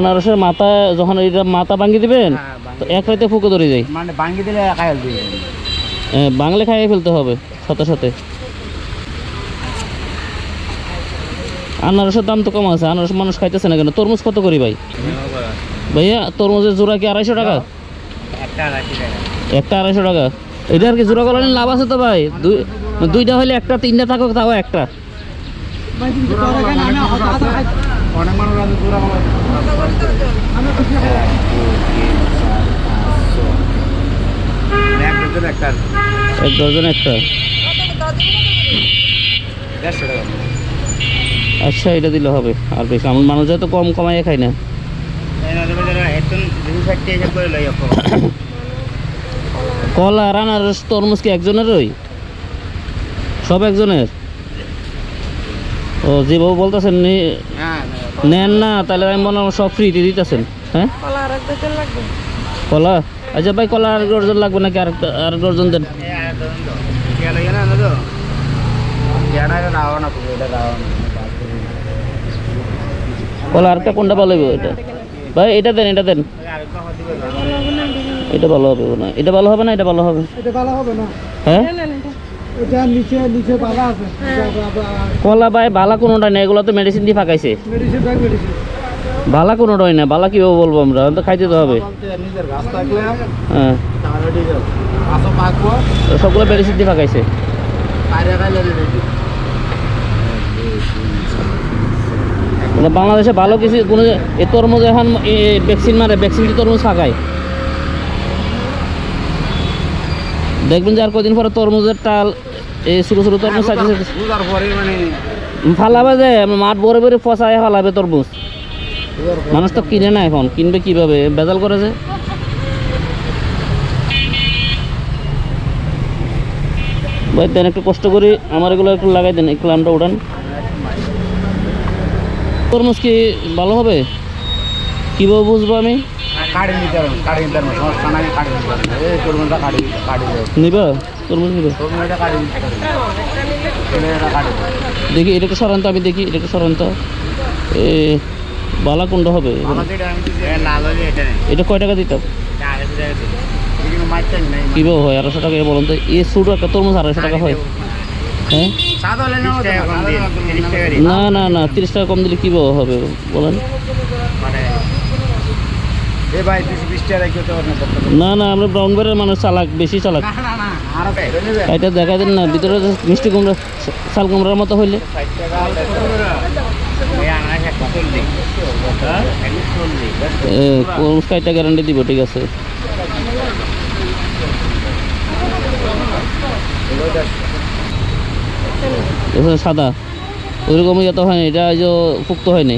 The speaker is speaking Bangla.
আনারসের মাথা যখন এটা মাথা ভাঙি দিবেন তো এক রাতে ফুকে ধরে যায়, মানে ভাঙি দিলে খাইল দিবে। বাংলা খাইয়ে ফেলতে হবে সাথে সাথে। আনারসের দাম তো কম আছে, আনারস মানুষ খাইতেছে না কেন? তরমুজ কত করি ভাই? ভাইয়া তরমুজের জোড়া কি 250 টাকা? একটা 250 টাকা। এটা আর কি জোড়া করলে লাভ আছে তো ভাই? দুইটা হলে একটা, তিনটা থাকুক তাও একটা। অনেক মানুষ আছে জোড়া এক ডজন একটা। আচ্ছা এটা দিলে হবে আর বেশি, আমার মানুষ তো কম কমাইয়ে খাই না। কলা আর আনারস তরমুজ কি একজনেরই? সব একজনের? ও যেভাবে বলতেছেন নেন না, তাহলে আমি মনে হয় সব ফ্রিতে দিতেছেন। হ্যাঁ কলা, আচ্ছা ভাই কলা আর ডজন লাগবে নাকি? আর ডজন দেন। কলা আরেকটা কোনটা ভালো হবে? এটা ভাই এটা দেন, এটা দেন। এটা ভালো হবে না, এটা ভালো হবে না, এটা ভালো হবে। হ্যাঁ কলা ভাই বালা কোনোটা নেই, এগুলো তো মেডিসিন দিয়ে ফাঁকাইছে। বালা কোনোটাই না, বালা কীভাবে বলবো আমরা? তো খাইতে তো হবে। হ্যাঁ সবগুলো মেডিসিন দিয়ে ফাঁকাইছে। বাংলাদেশে ভালো কিছু কোনো এই তরমুজ এখন ভ্যাকসিন মারে, ভ্যাকসিন দিয়ে তরমুজ ফাঁকায়। দেখবেন যে আর কদিন পরে তরমুজের টাল এই ছোটো ছোটো তরমুজ ফালাবে, যে মাঠ ভরে ভরে ফসায় ফালাবে তরমুজ। মানুষ তো কিনে না, এখন কিনবে কিভাবে? ভেজাল করে যে। ভাই দেন একটু কষ্ট করি, আমার এগুলো একটু লাগাই দেন, একটু লামটা উঠান। তরমুজ কি ভালো হবে কীভাবে বুঝবো আমি? নিবা তরমুজ নিবা? দেখি এটা একটু সরান্ত, আমি দেখি এটা একটু সরান্ত। বালা কোনটা হবে? এটা কয় টাকা দিতাম? কীভাবে হয় 250 টাকা বলুন তো? এই ছোটো একটা তরমুজ 250 টাকা হয়? হ্যাঁ না না না, 30 টাকা কম দিলে কীভাবে হবে বলেন? না না, আমরা ব্রাউন বারের মানুষ চালাক, বেশি চালাক। এটা দেখা দেন না, ভিতরে মিষ্টি কুমড়া শাল কুমড়ার মতো হইলে। কাইটা গ্যারান্টি দিব, ঠিক আছে। সাদা ওইরকম ইয়ে তো হয়নি, এটা পুক্ত হয়নি।